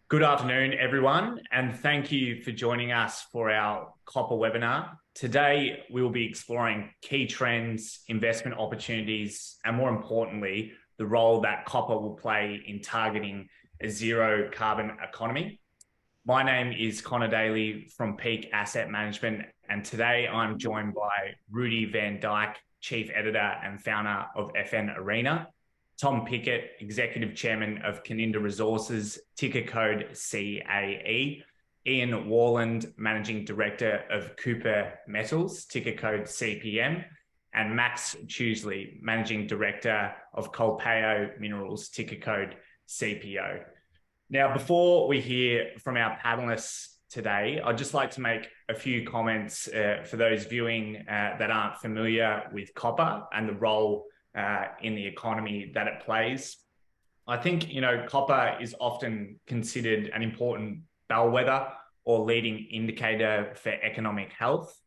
Good afternoon, everyone, and thank you for joining us for our copper webinar. Today, we will be exploring key trends, investment opportunities, and more importantly, the role that copper will play in targeting a zero carbon economy. My name is Connor Daly from Peak Asset Management, and today I'm joined by Rudy Van Dyke, Chief Editor and founder of FN Arena, Tom Pickett, Executive Chairman of Caninda Resources, ticker code CAE, Ian Warland, Managing Director of Cooper Metals, ticker code CPM, and Max Tuesley, Managing Director of Colpeo Minerals, ticker code CPO. Now, before we hear from our panelists today, I'd just like to make a few comments for those viewing that aren't familiar with copper and the role in the economy that it plays. I think, copper is often considered an important bellwether or leading indicator for economic health.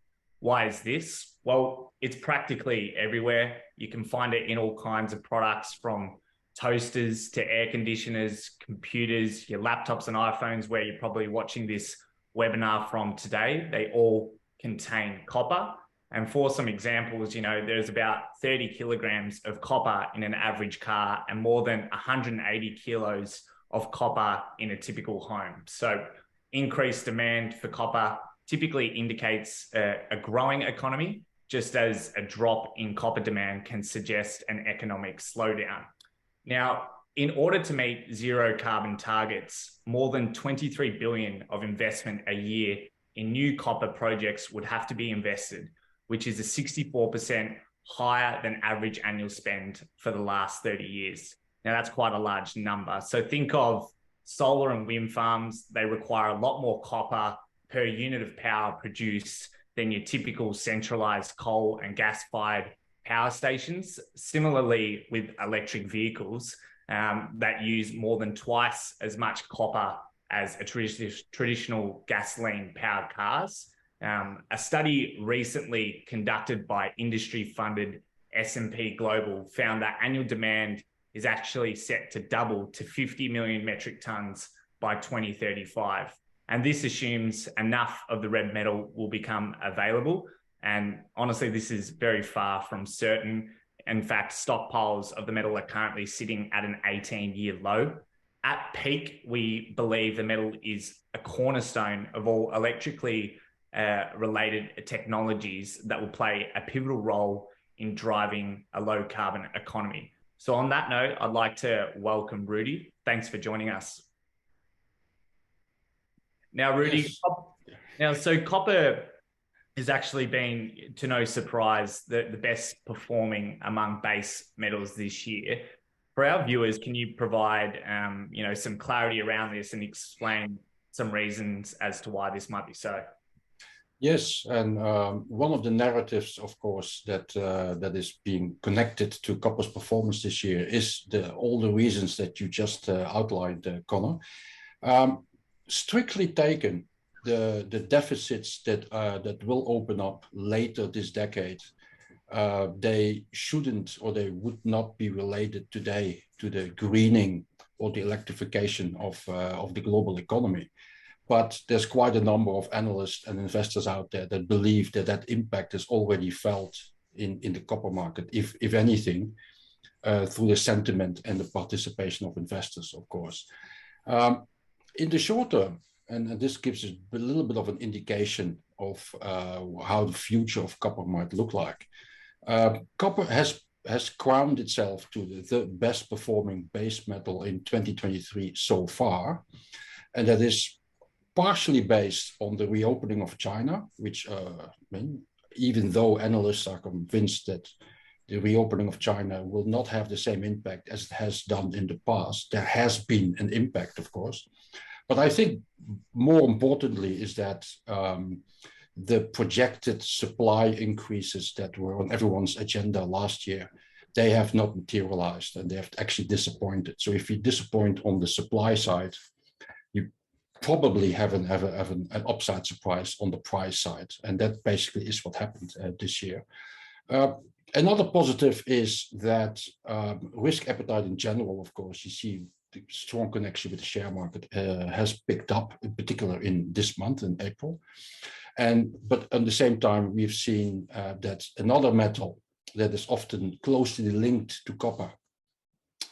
Why is this? Well, it's practically everywhere. You can find it in all kinds of products, from toasters to air conditioners, computers, your laptops and iPhones, where you're probably watching this webinar from today. They all contain copper. And for some examples, there's about 30 kilograms of copper in an average car and more than 180 kilos of copper in a typical home. So increased demand for copper typically indicates a growing economy, just as a drop in copper demand can suggest an economic slowdown. Now, in order to meet zero carbon targets, more than 23 billion of investment a year in new copper projects would have to be invested, which is a 64% higher than average annual spend for the last 30 years. Now, that's quite a large number. So think of solar and wind farms. They require a lot more copper per unit of power produced than your typical centralized coal and gas-fired power stations. Similarly, with electric vehicles that use more than twice as much copper as a traditional gasoline-powered cars. A study recently conducted by industry-funded S&P Global found that annual demand is actually set to double to 50 million metric tons by 2035. And this assumes enough of the red metal will become available. And honestly, this is very far from certain. In fact, stockpiles of the metal are currently sitting at an 18-year low. At peak, we believe the metal is a cornerstone of all electrically related technologies that will play a pivotal role in driving a low carbon economy. So on that note, I'd like to welcome Rudy. Thanks for joining us. Now, Rudy, yes. So copper has actually been, to no surprise, the best performing among base metals this year. For our viewers, can you provide some clarity around this and explain some reasons as to why this might be so? Yes, and one of the narratives, of course, that is being connected to copper's performance this year is all the reasons that you just outlined, Connor. Strictly taken, the deficits that will open up later this decade, they shouldn't, or they would not be related today to the greening or the electrification of the global economy. But there's quite a number of analysts and investors out there that believe that impact is already felt in the copper market, if anything, through the sentiment and the participation of investors, of course. In the short term, and this gives us a little bit of an indication of how the future of copper might look like. Copper has crowned itself to the best performing base metal in 2023 so far, and that is partially based on the reopening of China, which even though analysts are convinced that the reopening of China will not have the same impact as it has done in the past, there has been an impact, of course. But I think more importantly is that the projected supply increases that were on everyone's agenda last year, they have not materialized and they have actually disappointed. So if you disappoint on the supply side, you probably have an upside surprise on the price side. And that basically is what happened this year. Another positive is that risk appetite in general, of course, you see the strong connection with the share market has picked up, in particular in this month, in April. But at the same time, we've seen that another metal that is often closely linked to copper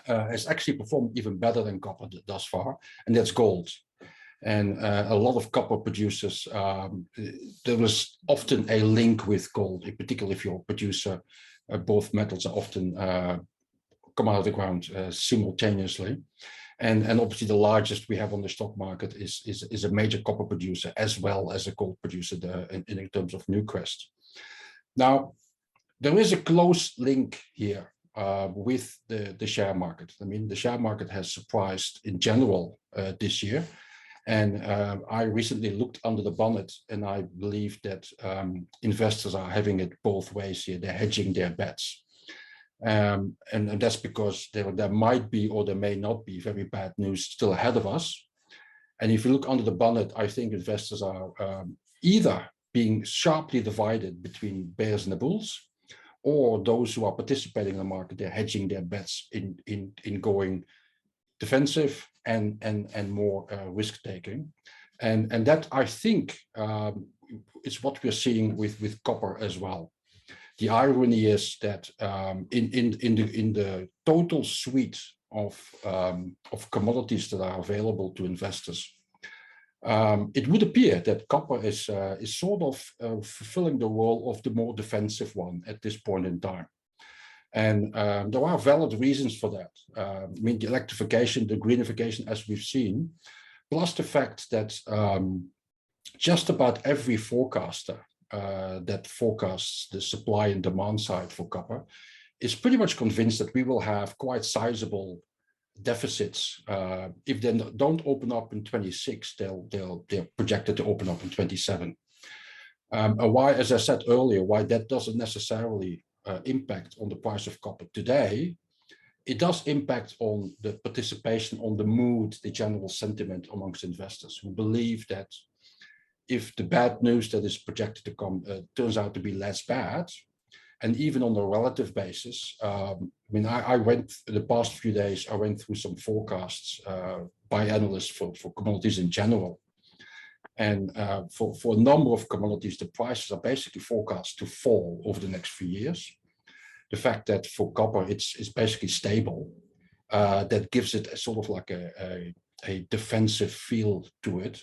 has actually performed even better than copper thus far, and that's gold. And a lot of copper producers, there was often a link with gold, in particular if you're a producer. Both metals are often come out of the ground simultaneously. And obviously the largest we have on the stock market is a major copper producer as well as a gold producer in terms of Newcrest. Now, there is a close link here with the share market. I mean, the share market has surprised in general this year. And I recently looked under the bonnet, and I believe that investors are having it both ways here. They're hedging their bets. And that's because there might be or there may not be very bad news still ahead of us. And if you look under the bonnet, I think investors are either being sharply divided between bears and the bulls, or those who are participating in the market, they're hedging their bets in going defensive and more risk-taking. And that, I think, is what we're seeing with copper as well. The irony is that in the total suite of commodities that are available to investors, it would appear that copper is sort of fulfilling the role of the more defensive one at this point in time. And there are valid reasons for that. I mean, the electrification, the greenification, as we've seen, plus the fact that just about every forecaster that forecasts the supply and demand side for copper is pretty much convinced that we will have quite sizable deficits. If they don't open up in 26, they're projected to open up in 27. And why, as I said earlier, why that doesn't necessarily impact on the price of copper today, it does impact on the participation, on the mood, the general sentiment amongst investors who believe that if the bad news that is projected to come turns out to be less bad, and even on a relative basis, I mean, I went the past few days, I went through some forecasts by analysts for commodities in general. And for a number of commodities, the prices are basically forecast to fall over the next few years. The fact that for copper, it's basically stable, that gives it a sort of like a defensive feel to it.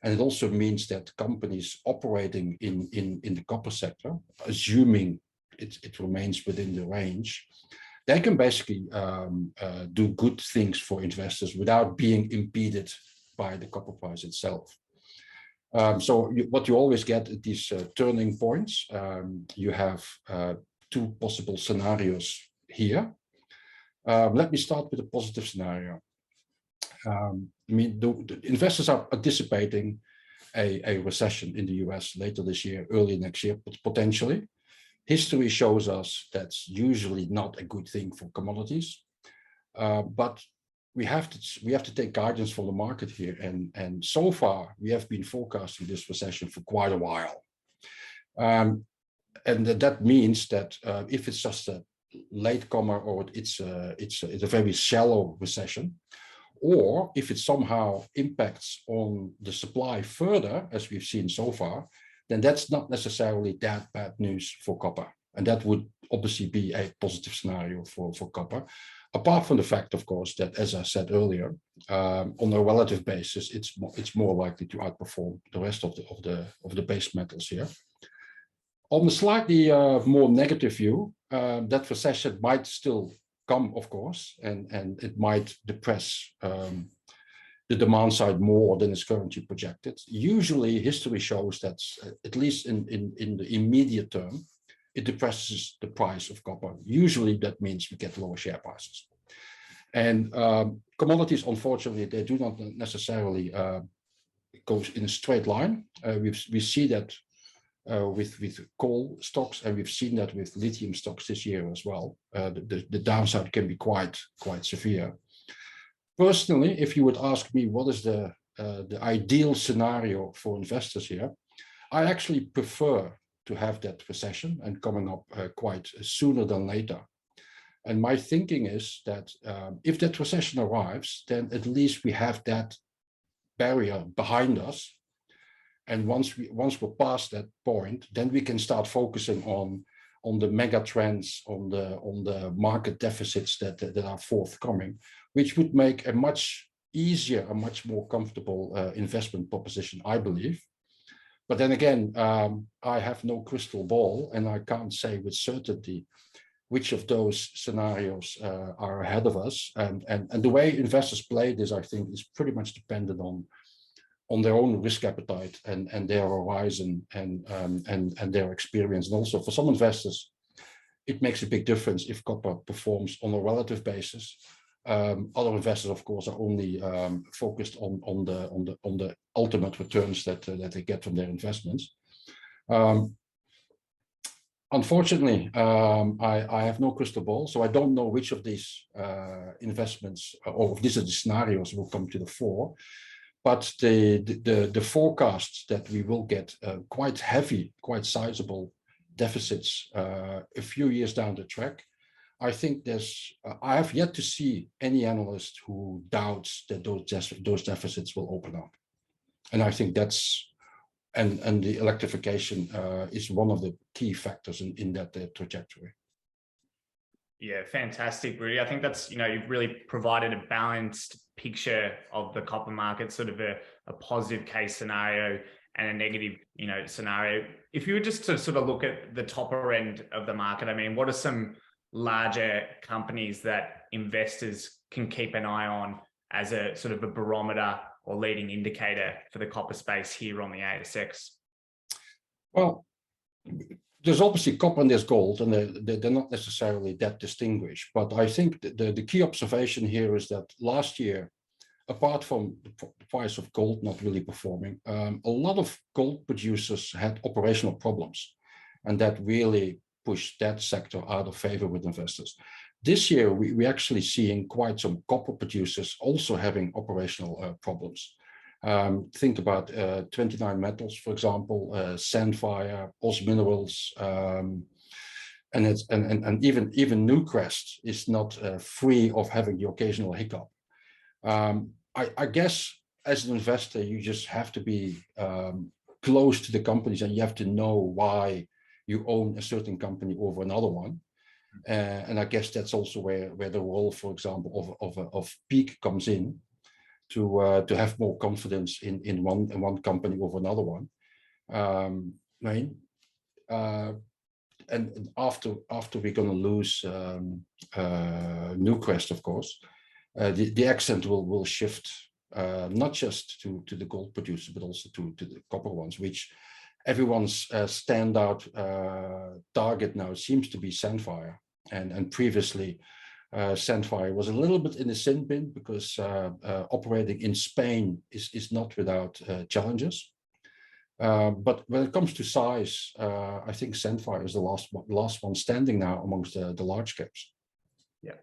And it also means that companies operating in the copper sector, assuming it remains within the range, they can basically do good things for investors without being impeded by the copper price itself. So what you always get at these turning points, you have two possible scenarios here. Let me start with a positive scenario. I mean, the investors are anticipating a recession in the US later this year, early next year, potentially. History shows us that's usually not a good thing for commodities, but we have to take guidance from the market here, and so far we have been forecasting this recession for quite a while, and that means that if it's just a latecomer or it's a very shallow recession, or if it somehow impacts on the supply further, as we've seen so far, then that's not necessarily that bad news for copper, and that would obviously be a positive scenario for copper. Apart from the fact, of course, that, as I said earlier, on a relative basis, it's more likely to outperform the rest of the base metals here. On the slightly more negative view, that recession might still come, of course, and it might depress the demand side more than is currently projected. Usually, history shows that, at least in the immediate term, it depresses the price of copper. Usually that means we get lower share prices. And commodities, unfortunately, they do not necessarily go in a straight line. We see that with coal stocks, and we've seen that with lithium stocks this year as well. The downside can be quite severe. Personally, if you would ask me what is the ideal scenario for investors here, I actually prefer to have that recession and coming up quite sooner than later. And my thinking is that if that recession arrives, then at least we have that barrier behind us. And once we're past that point, then we can start focusing on the mega trends, on the market deficits that are forthcoming, which would make a much easier, a much more comfortable investment proposition, I believe. But then again, I have no crystal ball, and I can't say with certainty which of those scenarios are ahead of us. And the way investors play this, I think, is pretty much dependent on their own risk appetite and their horizon and their experience. And also for some investors, it makes a big difference if copper performs on a relative basis. Other investors, of course, are only focused on the ultimate returns that they get from their investments. Unfortunately, I have no crystal ball, so I don't know which of these investments or these are the scenarios will come to the fore. But the forecasts that we will get quite heavy, quite sizable deficits a few years down the track, I think I have yet to see any analyst who doubts that those deficits will open up. And I think and the electrification is one of the key factors in that trajectory. Yeah, fantastic, Rudy. I think that's, you've really provided a balanced picture of the copper market, sort of a positive case scenario and a negative, scenario. If you were just to sort of look at the topper end of the market, I mean, what are some larger companies that investors can keep an eye on as a sort of a barometer or leading indicator for the copper space here on the ASX? Well, there's obviously copper and there's gold, and they're not necessarily that distinguished. But I think the key observation here is that last year, apart from the price of gold not really performing, a lot of gold producers had operational problems, and that really pushed that sector out of favor with investors. This year, we're actually seeing quite some copper producers also having operational problems. Think about 29Metals, for example, Sandfire, Oz Minerals, and even Newcrest is not free of having the occasional hiccup. I guess as an investor, you just have to be close to the companies, and you have to know why you own a certain company over another one. And I guess that's also where the role, for example, of peak comes in, to have more confidence in one company over another one. Right? And after we're going to lose Newcrest, of course, the accent will shift not just to the gold producers, but also to the copper ones, which everyone's standout target now seems to be Sandfire. And previously, Sandfire was a little bit in the sin bin because operating in Spain is not without challenges. But when it comes to size, I think Sandfire is the last one standing now amongst the large caps. Yeah.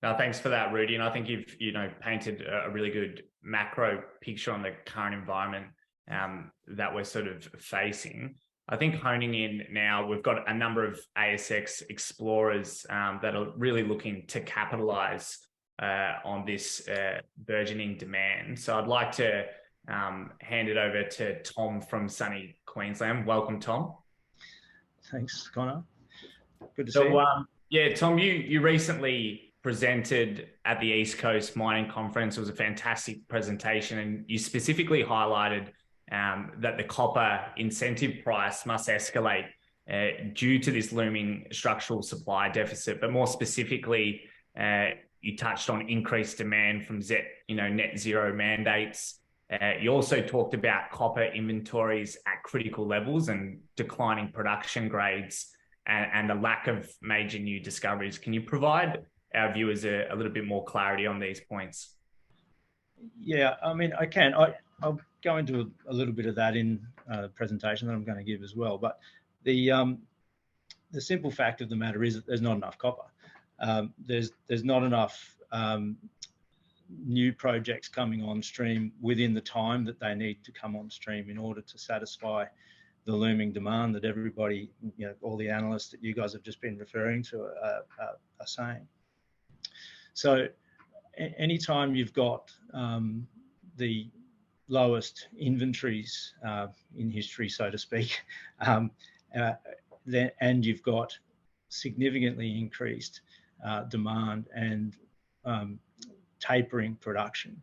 Now, thanks for that, Rudy. And I think you've painted a really good macro picture on the current environment that we're sort of facing. I think honing in now, we've got a number of ASX explorers that are really looking to capitalize on this burgeoning demand. So I'd like to hand it over to Tom from sunny Queensland. Welcome, Tom. Thanks, Connor. Good to see you. Yeah, Tom, you recently presented at the East Coast Mining Conference. It was a fantastic presentation, and you specifically highlighted that the copper incentive price must escalate due to this looming structural supply deficit. But more specifically, you touched on increased demand from net zero mandates. You also talked about copper inventories at critical levels and declining production grades and the lack of major new discoveries. Can you provide our viewers a little bit more clarity on these points? Yeah, I mean, I can. I'll go into a little bit of that in the presentation that I'm going to give as well. But the simple fact of the matter is that there's not enough copper. There's not enough new projects coming on stream within the time that they need to come on stream in order to satisfy looming demand that everybody, all the analysts that you guys have just been referring to are saying. So anytime you've got the lowest inventories in history, so to speak, and you've got significantly increased demand and tapering production,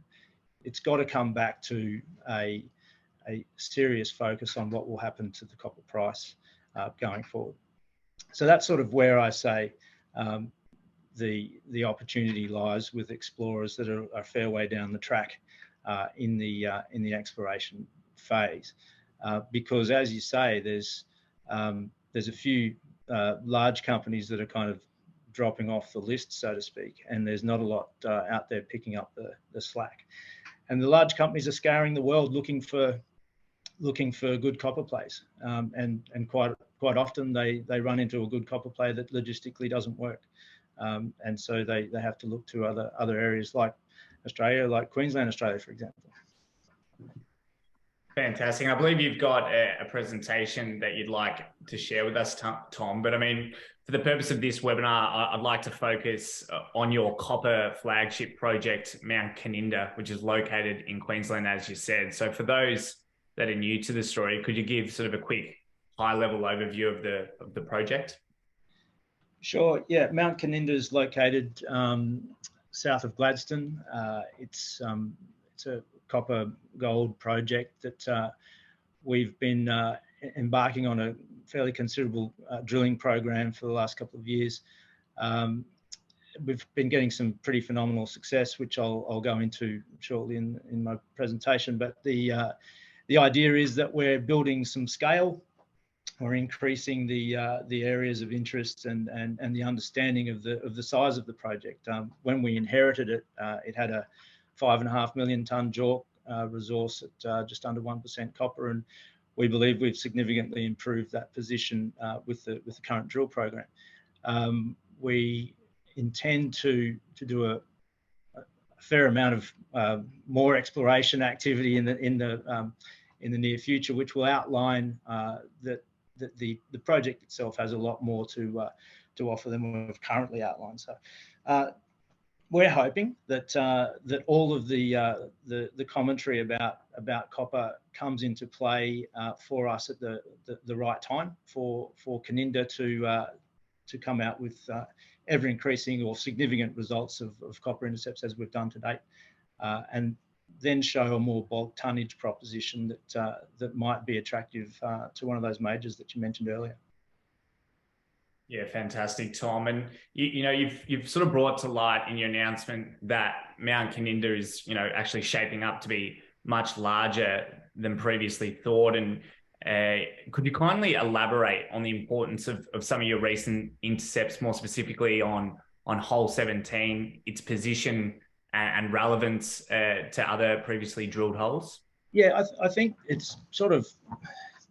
it's got to come back to a serious focus on what will happen to the copper price going forward. So that's sort of where I say the opportunity lies with explorers that are a fair way down the track in the exploration phase, because as you say, there's a few large companies that are kind of dropping off the list, so to speak, and there's not a lot out there picking up the slack. And the large companies are scouring the world looking for good copper plays, and quite often they run into a good copper play that logistically doesn't work, and so they have to look to other areas like Australia, like Queensland, Australia, for example. Fantastic. I believe you've got a presentation that you'd like to share with us, Tom. But I mean, for the purpose of this webinar, I'd like to focus on your copper flagship project, Mount Caninda, which is located in Queensland, as you said. So for those that are new to the story, could you give sort of a quick high-level overview of the project? Sure. Yeah, Mount Caninda is located south of Gladstone. It's a copper gold project that we've been embarking on a fairly considerable drilling program for the last couple of years. We've been getting some pretty phenomenal success, which I'll go into shortly in my presentation. But the idea is that we're building some scale. We're increasing the areas of interest and the understanding of the size of the project. When we inherited it, it had a 5.5 million tonne JORC resource at just under 1% copper, and we believe we've significantly improved that position with the current drill program. We intend to do a fair amount of more exploration activity in the near future, which will outline that the project itself has a lot more to offer than we've currently outlined. So we're hoping that all of the commentary about copper comes into play for us at the right time for Caninda to come out with ever increasing or significant results of copper intercepts as we've done to date, and then show a more bulk tonnage proposition that might be attractive to one of those majors that you mentioned earlier. Yeah, fantastic, Tom. And you've sort of brought to light in your announcement that Mount Caninda is actually shaping up to be much larger than previously thought. And could you kindly elaborate on the importance of some of your recent intercepts, more specifically on hole 17, its position and relevance to other previously drilled holes? Yeah, I think it's sort of,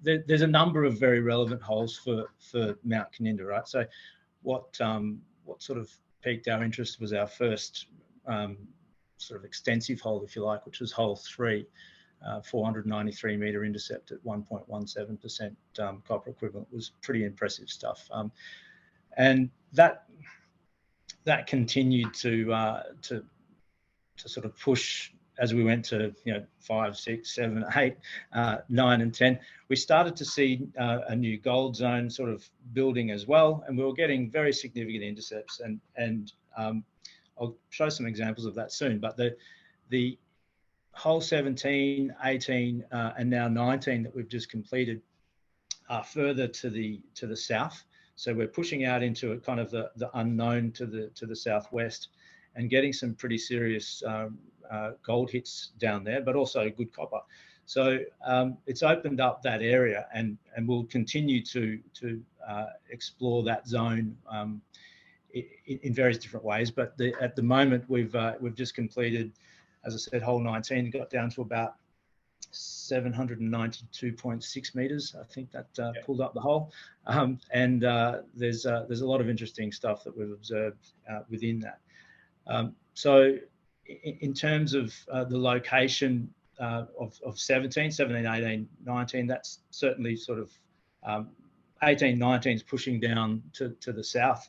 there's a number of very relevant holes for Mount Caninda, right? So what sort of piqued our interest was our first sort of extensive hole, if you like, which was hole 3, 493 metre intercept at 1.17% copper equivalent. Was pretty impressive stuff. And that continued to sort of push as we went to 5, 6, 7, 8, 9, and 10. We started to see a new gold zone sort of building as well, and we were getting very significant intercepts. And I'll show some examples of that soon. But the hole 17, 18, and now 19 that we've just completed are further to the south. So we're pushing out into a kind of the unknown to the southwest, and getting some pretty serious gold hits down there, but also good copper. So it's opened up that area, and we'll continue to explore that zone in various different ways. But at the moment, we've just completed, as I said, hole 19, got down to about 792.6 meters. I think that pulled up the hole, and there's a lot of interesting stuff that we've observed within that. So in terms of the location of 17, 18, 19, that's certainly sort of 18, 19 is pushing down to the south.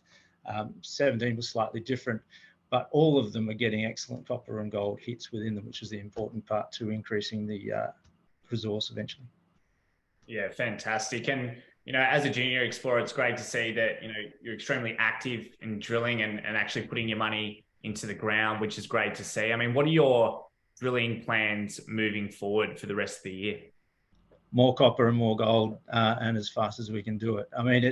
17 was slightly different, but all of them are getting excellent copper and gold hits within them, which is the important part to increasing the resource eventually. Yeah, fantastic. And, as a junior explorer, it's great to see that, you're extremely active in drilling and actually putting your money into the ground, which is great to see. I mean, what are your drilling plans moving forward for the rest of the year? More copper and more gold, and as fast as we can do it. I mean,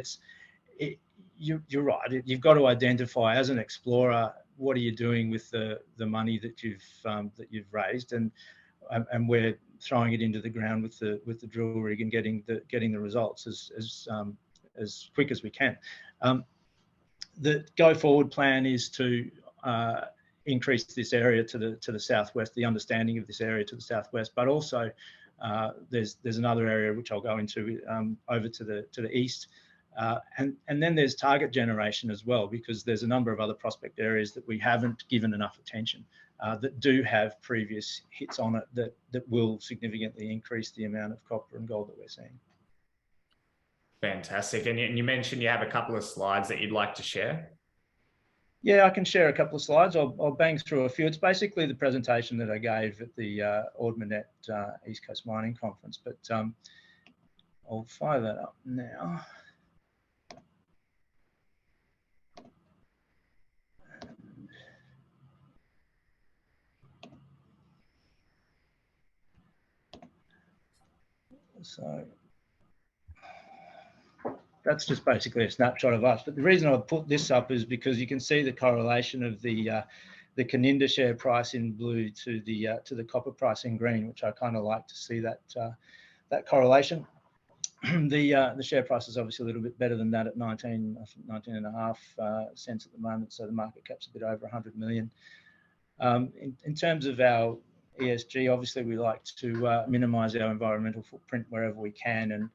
you're right. You've got to identify as an explorer, what are you doing with the money that you've raised, and we're throwing it into the ground with the drill rig and getting the results as quick as we can. The go forward plan is to increase this area to the southwest, the understanding of this area to the southwest, but also there's another area which I'll go into over to the east. And then there's target generation as well, because there's a number of other prospect areas that we haven't given enough attention that do have previous hits on it that will significantly increase the amount of copper and gold that we're seeing. Fantastic. And you mentioned you have a couple of slides that you'd like to share. Yeah, I can share a couple of slides. I'll bang through a few. It's basically the presentation that I gave at the Ordmanet East Coast Mining Conference, but I'll fire that up now. So that's just basically a snapshot of us. But the reason I put this up is because you can see the correlation of the Canninda share price in blue to the copper price in green, which I kind of like to see that correlation. The share price is obviously a little bit better than that at 19.5 cents at the moment. So the market cap's a bit over 100 million. In terms of our ESG, obviously we like to minimise our environmental footprint wherever we can,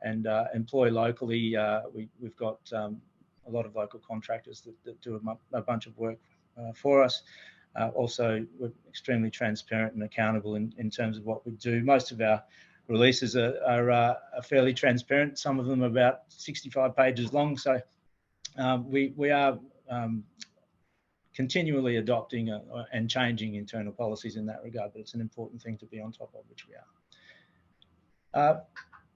and employ locally. We've got a lot of local contractors that do a bunch of work for us. Also, we're extremely transparent and accountable in terms of what we do. Most of our releases are fairly transparent. Some of them are about 65 pages long. So we are continually adopting and changing internal policies in that regard, but it's an important thing to be on top of, which we are.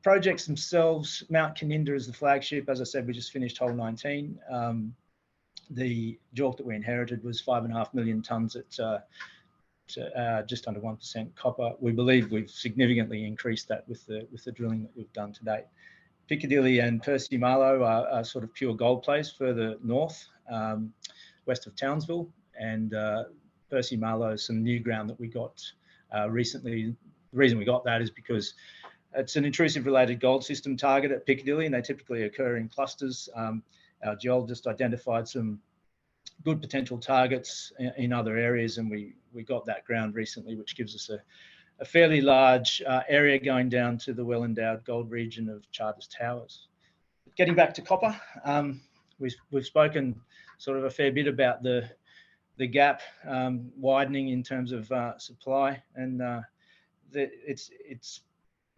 Projects themselves, Mount Canninda is the flagship. As I said, we just finished hole 19. The JORC that we inherited was 5.5 million tonnes at just under 1% copper. We believe we've significantly increased that with the drilling that we've done to date. Piccadilly and Percy Marlow are sort of pure gold plays further north, west of Townsville, and Percy Marlow is some new ground that we got recently. The reason we got that is because it's an intrusive related gold system target at Piccadilly, and they typically occur in clusters. Our geologist identified some good potential targets in other areas, and we got that ground recently, which gives us a fairly large area going down to the well-endowed gold region of Charters Towers. Getting back to copper, we've spoken sort of a fair bit about the gap widening in terms of supply, and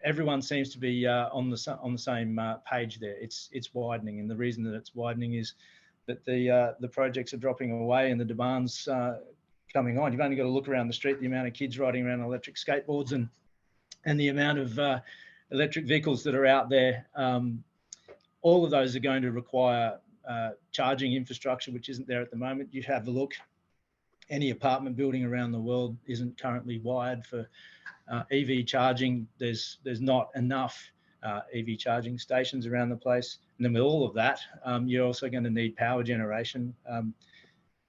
everyone seems to be on the same page there. It's widening, and the reason that it's widening is that the projects are dropping away and the demand's coming on. You've only got to look around the street, the amount of kids riding around electric skateboards and the amount of electric vehicles that are out there. All of those are going to require charging infrastructure, which isn't there at the moment. You have a look, any apartment building around the world isn't currently wired for EV charging. There's not enough EV charging stations around the place. And then with all of that, you're also going to need power generation.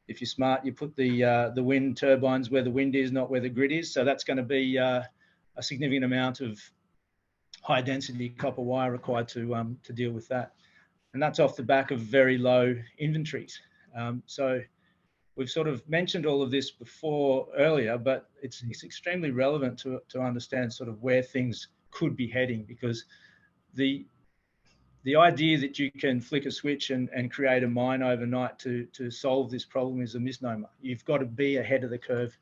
If you're smart, you put the wind turbines where the wind is, not where the grid is. So that's going to be a significant amount of high density copper wire required to deal with that. And that's off the back of very low inventories. So we've sort of mentioned all of this before earlier, but it's extremely relevant to understand sort of where things could be heading, because the idea that you can flick a switch and create a mine overnight to solve this problem is a misnomer. You've got to be ahead of the curve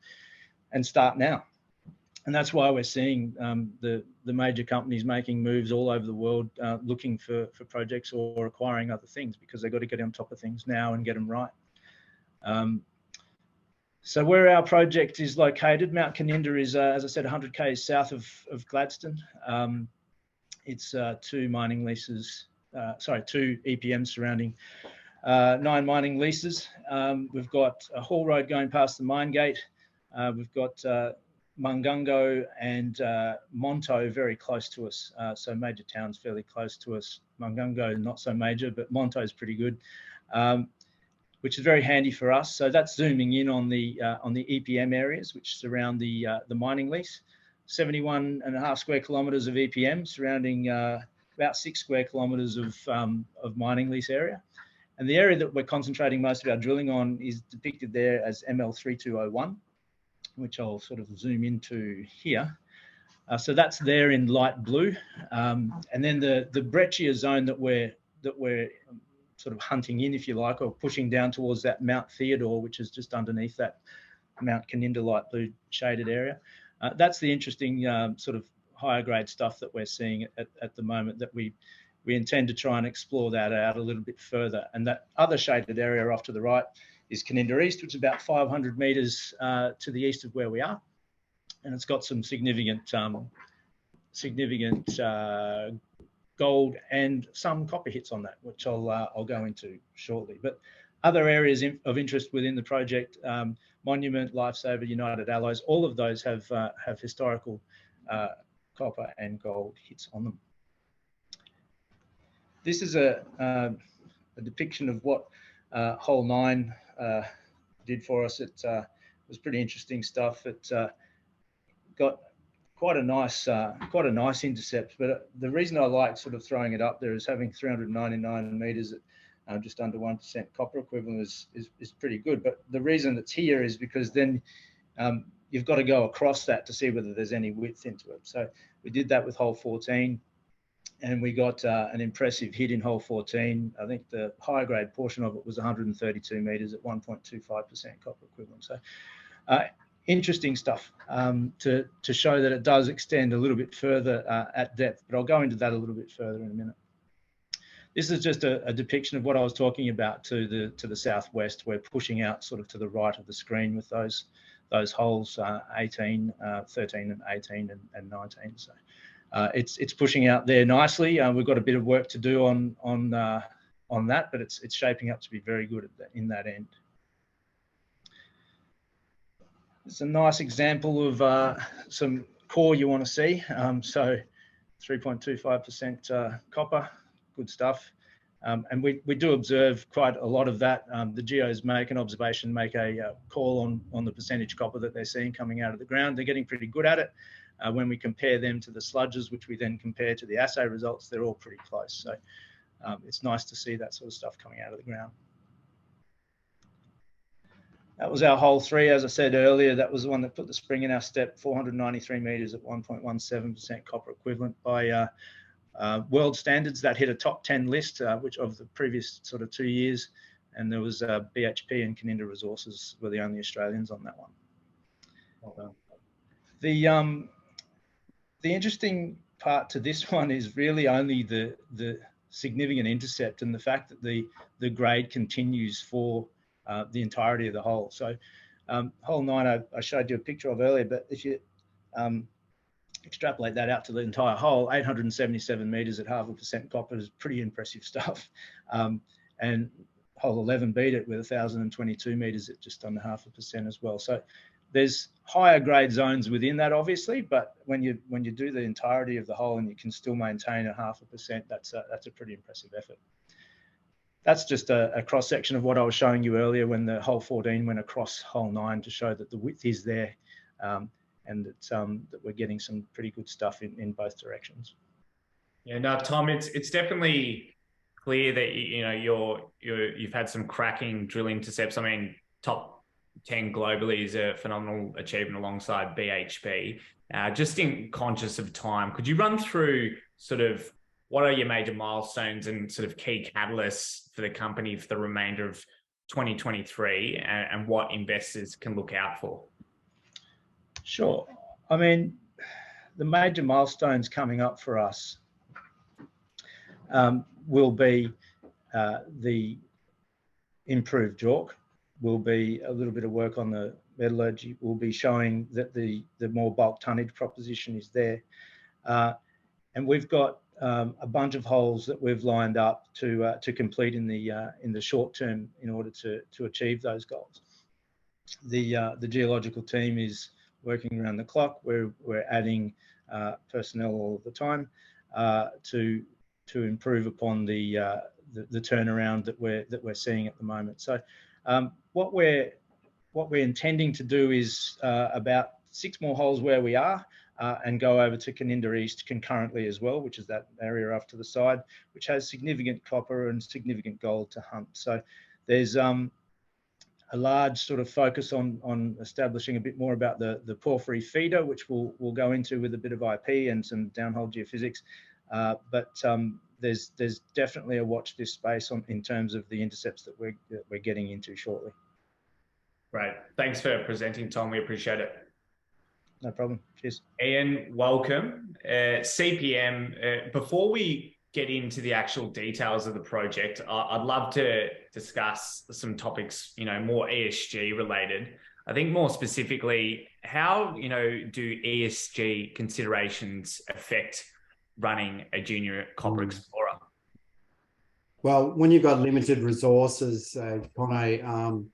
and start now. And that's why we're seeing the major companies making moves all over the world, looking for projects or acquiring other things, because they've got to get on top of things now and get them right. So where our project is located, Mount Caninda is, as I said, 100 k's south of Gladstone. It's two mining leases, two EPMs surrounding 9 mining leases. We've got a haul road going past the mine gate. We've got Mungungo and Monto very close to us. So major towns fairly close to us. Mungungo not so major, but Monto is pretty good, which is very handy for us. So that's zooming in on the EPM areas which surround the mining lease. 71.5 square kilometres of EPM surrounding about 6 square kilometres of mining lease area. And the area that we're concentrating most of our drilling on is depicted there as ML3201, which I'll sort of zoom into here. So that's there in light blue. And then the breccia zone that we're sort of hunting in, if you like, or pushing down towards that Mount Theodore, which is just underneath that Mount Caninda light blue shaded area. That's the interesting sort of higher grade stuff that we're seeing at the moment, that we intend to try and explore that out a little bit further. And that other shaded area off to the right is Caninda East, which is about 500 metres to the east of where we are. And it's got some significant gold and some copper hits on that, which I'll go into shortly. But other areas of interest within the project, Monument, Lifesaver, United Alloys, all of those have historical copper and gold hits on them. This is a depiction of what hole 9 did for us. It was pretty interesting stuff. It got quite a nice intercept. But the reason I like sort of throwing it up there is having 399 meters at just under 1% copper equivalent is pretty good. But the reason it's here is because then you've got to go across that to see whether there's any width into it. So we did that with hole 14. And we got an impressive hit in hole 14. I think the higher grade portion of it was 132 meters at 1.25% copper equivalent. So interesting stuff to show that it does extend a little bit further at depth, but I'll go into that a little bit further in a minute. This is just a depiction of what I was talking about to the southwest. We're pushing out sort of to the right of the screen with those holes 18, 13 and 18 and 19. So it's pushing out there nicely. We've got a bit of work to do on that, but it's shaping up to be very good in that end. It's a nice example of some core you want to see. So 3.25% copper, good stuff. And we do observe quite a lot of that. The geos make a call on the percentage copper that they're seeing coming out of the ground. They're getting pretty good at it. When we compare them to the sludges, which we then compare to the assay results, they're all pretty close. So it's nice to see that sort of stuff coming out of the ground. That was our hole 3, as I said earlier. That was the one that put the spring in our step, 493 meters at 1.17% copper equivalent by world standards. That hit a top 10 list, which of the previous sort of 2 years. And there was BHP and Caninda Resources were the only Australians on that one. Well done. The interesting part to this one is really only the significant intercept and the fact that the grade continues for the entirety of the hole. So hole 9 I showed you a picture of earlier, but if you extrapolate that out to the entire hole, 877 meters at 0.5% copper is pretty impressive stuff. And hole 11 beat it with 1,022 meters at just under 0.5% as well. So there's higher grade zones within that, obviously, but when you do the entirety of the hole and you can still maintain a 0.5%, that's a pretty impressive effort. That's just a cross section of what I was showing you earlier when the hole 14 went across hole 9 to show that the width is there, and that we're getting some pretty good stuff in both directions. Yeah, no, Tom, it's definitely clear that you've had some cracking drill intercepts. I mean, top 10 globally is a phenomenal achievement alongside BHP. Just in conscious of time, could you run through sort of what are your major milestones and sort of key catalysts for the company for the remainder of 2023 and what investors can look out for? Sure. I mean, the major milestones coming up for us will be the improved JORC, will be a little bit of work on the metallurgy, will be showing that the more bulk tonnage proposition is there. And we've got a bunch of holes that we've lined up to complete in the short term in order to achieve those goals. The geological team is working around the clock. We're adding personnel all the time to improve upon the turnaround that we're seeing at the moment. So what we're intending to do is about 6 more holes where we are, and go over to Caninda East concurrently as well, which is that area off to the side, which has significant copper and significant gold to hunt. So there's a large sort of focus on establishing a bit more about the porphyry feeder, which we'll go into with a bit of IP and some downhole geophysics. But there's definitely a watch this space in terms of the intercepts that we're getting into shortly. Right. Thanks for presenting, Tom. We appreciate it. No problem. Cheers. Ian, welcome. CPM, before we get into the actual details of the project, I'd love to discuss some topics, more ESG related. I think more specifically, how, do ESG considerations affect running a junior copper explorer? Well, when you've got limited resources, Conno,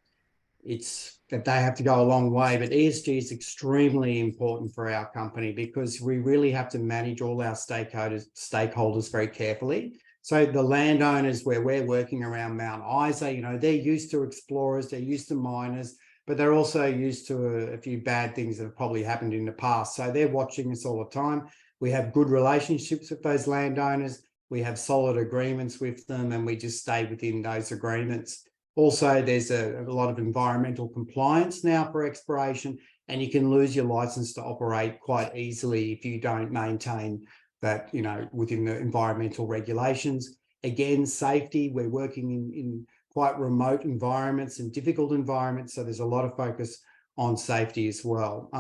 it's that they have to go a long way, but ESG is extremely important for our company because we really have to manage all our stakeholders very carefully. So the landowners where we're working around Mount Isa, they're used to explorers, they're used to miners, but they're also used to a few bad things that have probably happened in the past. So they're watching us all the time. We have good relationships with those landowners. We have solid agreements with them, and we just stay within those agreements. Also, there's a lot of environmental compliance now for exploration, and you can lose your license to operate quite easily if you don't maintain that, within the environmental regulations. Again, safety, we're working in quite remote environments and difficult environments, so there's a lot of focus on safety as well.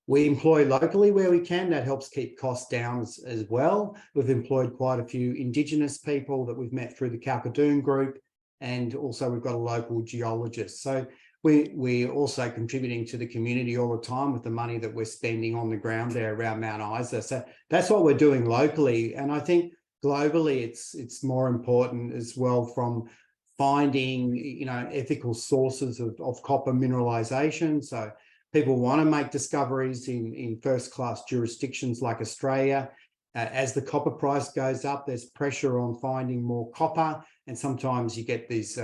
We employ locally where we can. That helps keep costs down as well. We've employed quite a few Indigenous people that we've met through the Kalkadoon group, and also we've got a local geologist. So we're also contributing to the community all the time with the money that we're spending on the ground there around Mount Isa. So that's what we're doing locally. And I think globally it's more important as well, from finding, ethical sources of copper mineralization. So people want to make discoveries in first-class jurisdictions like Australia. As the copper price goes up, there's pressure on finding more copper, and sometimes you get these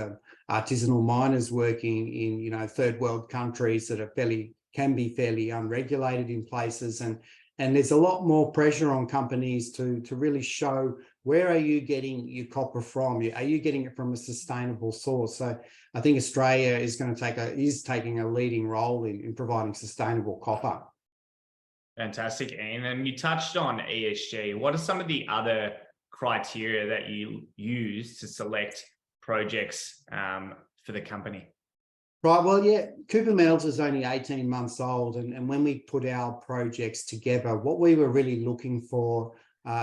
artisanal miners working in third world countries that are can be fairly unregulated in places, and there's a lot more pressure on companies to really show, where are you getting your copper from? Are you getting it from a sustainable source? So I think Australia is taking a leading role in providing sustainable copper. Fantastic, Ian. And you touched on ESG. What are some of the other criteria that you use to select projects for the company? Right, well, yeah, Cooper Metals is only 18 months old, and when we put our projects together, what we were really looking for,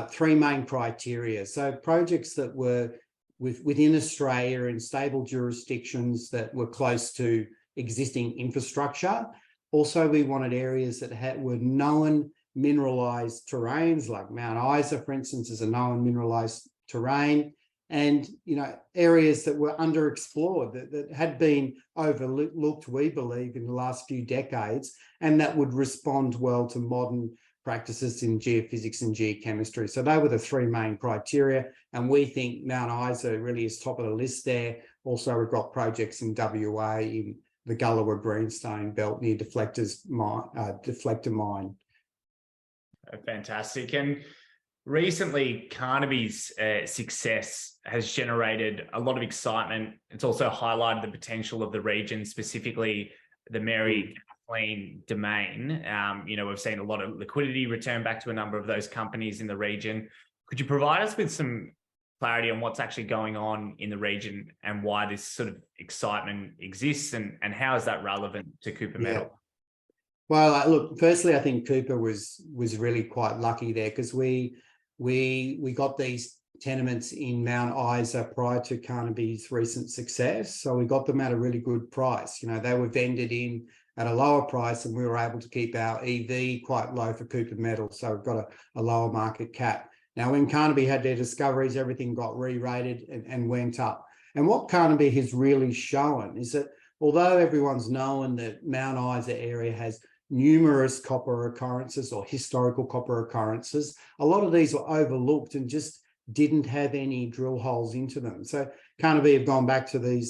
3 main criteria. So projects that were within Australia in stable jurisdictions that were close to existing infrastructure. Also, we wanted areas that were known mineralized terrains, like Mount Isa, for instance, is a known mineralized terrain, and areas that were underexplored, that had been overlooked, we believe, in the last few decades, and that would respond well to modern practices in geophysics and geochemistry. So they were the 3 main criteria, and we think Mount Isa really is top of the list there. Also, we've got projects in WA in the Gulliver Greenstone Belt near Deflector Mine. Fantastic. And recently, Carnaby's success has generated a lot of excitement. It's also highlighted the potential of the region, specifically the Mary Kathleen domain. We've seen a lot of liquidity return back to a number of those companies in the region. Could you provide us with some clarity on what's actually going on in the region and why this sort of excitement exists, and how is that relevant to Cooper Metal? Well, look, firstly, I think Cooper was really quite lucky there because we got these tenements in Mount Isa prior to Carnaby's recent success. So we got them at a really good price. You know, they were vended in at a lower price and we were able to keep our EV quite low for Cooper Metals. So we've got a lower market cap. Now, when Carnaby had their discoveries, everything got re-rated and went up. And what Carnaby has really shown is that although everyone's known that Mount Isa area has numerous copper occurrences or historical copper occurrences, a lot of these were overlooked and just didn't have any drill holes into them. So Carnaby have gone back to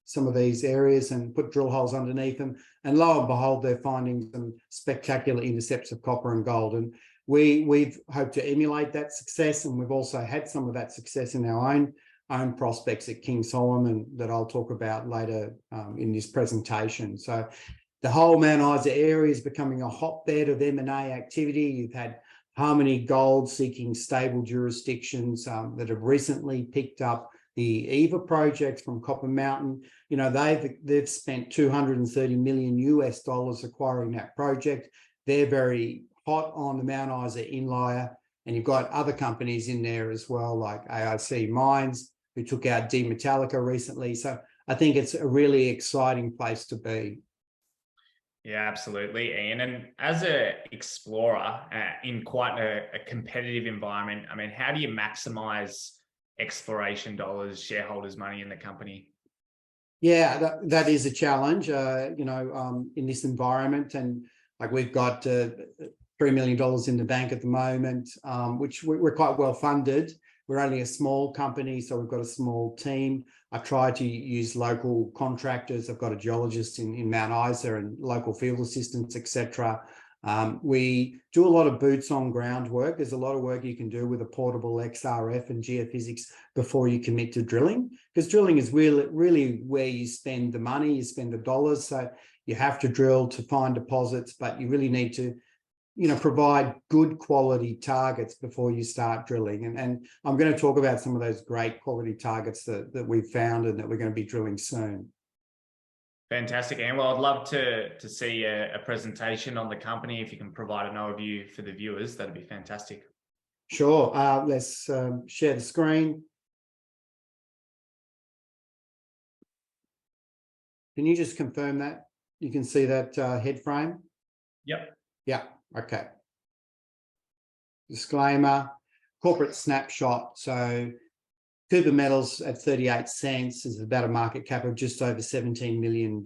some of these areas and put drill holes underneath them, and lo and behold, they're finding some spectacular intercepts of copper and gold. And we've hoped to emulate that success, and we've also had some of that success in our own prospects at King Solomon that I'll talk about later in this presentation. So the whole Mount Isa area is becoming a hotbed of M&A activity. You've had Harmony Gold seeking stable jurisdictions that have recently picked up the EVA project from Copper Mountain. You know, they've spent $230 million US acquiring that project. They're very hot on the Mount Isa inlier, and you've got other companies in there as well, like AIC Mines, who took out D Metallica recently. So I think it's a really exciting place to be. Yeah, absolutely, Ian. And as an explorer in quite a competitive environment, I mean, how do you maximize exploration dollars, shareholders' money in the company? Yeah, that is a challenge, you know, in this environment. And like we've got $3 million in the bank at the moment, which we're quite well funded. We're only a small company, so we've got a small team. I try to use local contractors. I've got a geologist in Mount Isa and local field assistants, etc. We do a lot of boots on ground work. There's a lot of work you can do with a portable XRF and geophysics before you commit to drilling, because drilling is really where you spend the money, you spend the dollars. So you have to drill to find deposits, but you really need to, you know, provide good quality targets before you start drilling. And I'm going to talk about some of those great quality targets that we've found and that we're going to be drilling soon. Fantastic, Ian. Well, I'd love to see a presentation on the company. If you can provide an overview for the viewers, that'd be fantastic. Sure. Let's share the screen. Can you just confirm that? You can see that head frame? Yep. Yeah. Okay. Disclaimer, corporate snapshot. So Cooper Metals at 38 cents is about a market cap of just over $17 million.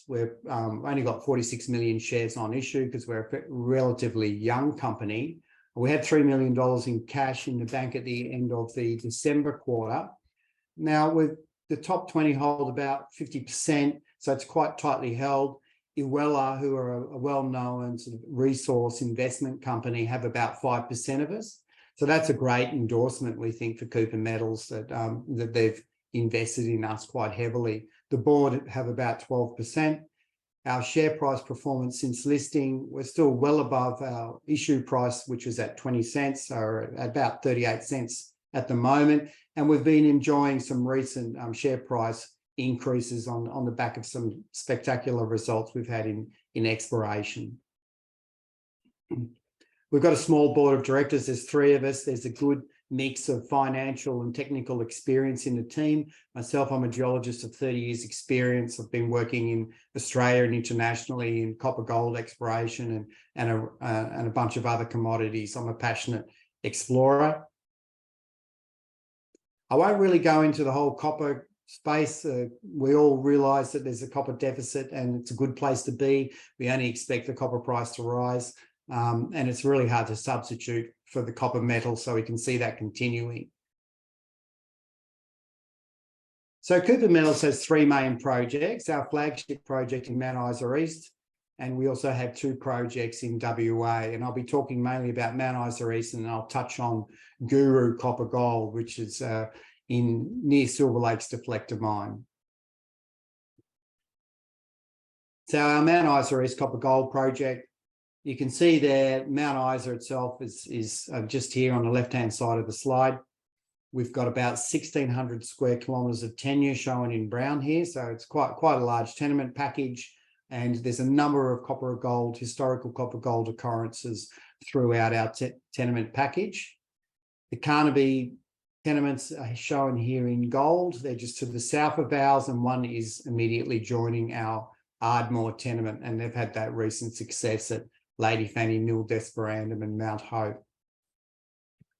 We've only got 46 million shares on issue because we're a relatively young company. We had $3 million in cash in the bank at the end of the December quarter. Now, with the top 20 hold about 50%, so it's quite tightly held. Iwela, who are a well-known sort of resource investment company, have about 5% of us. So that's a great endorsement, we think, for Cooper Metals that that they've invested in us quite heavily. The board have about 12%. Our share price performance since listing, we're still well above our issue price, which was at 20 cents, or about 38 cents at the moment. And we've been enjoying some recent share price increases on the back of some spectacular results we've had in exploration. We've got a small board of directors. There's 3 of us. There's a good mix of financial and technical experience in the team. Myself, I'm a geologist of 30 years experience. I've been working in Australia and internationally in copper gold exploration and a bunch of other commodities. I'm a passionate explorer. I won't really go into the whole copper space. We all realize that there's a copper deficit and it's a good place to be. We only expect the copper price to rise. And it's really hard to substitute for the copper metal, so we can see that continuing. So Cooper Metals has 3 main projects, our flagship project in Mount Isa East, and we also have 2 projects in WA, and I'll be talking mainly about Mount Isa East, and I'll touch on Guru Copper Gold, which is near Silver Lake's Deflector mine. So our Mount Isa East Copper Gold project, you can see there, Mount Isa itself is just here on the left-hand side of the slide. We've got about 1,600 square kilometres of tenure shown in brown here, so it's quite a large tenement package. And there's a number of copper gold, historical copper gold occurrences throughout our tenement package. The Carnaby tenements are shown here in gold. They're just to the south of ours, and one is immediately joining our Ardmore tenement, and they've had that recent success at Lady Fanny, Mill Desperandum and Mount Hope.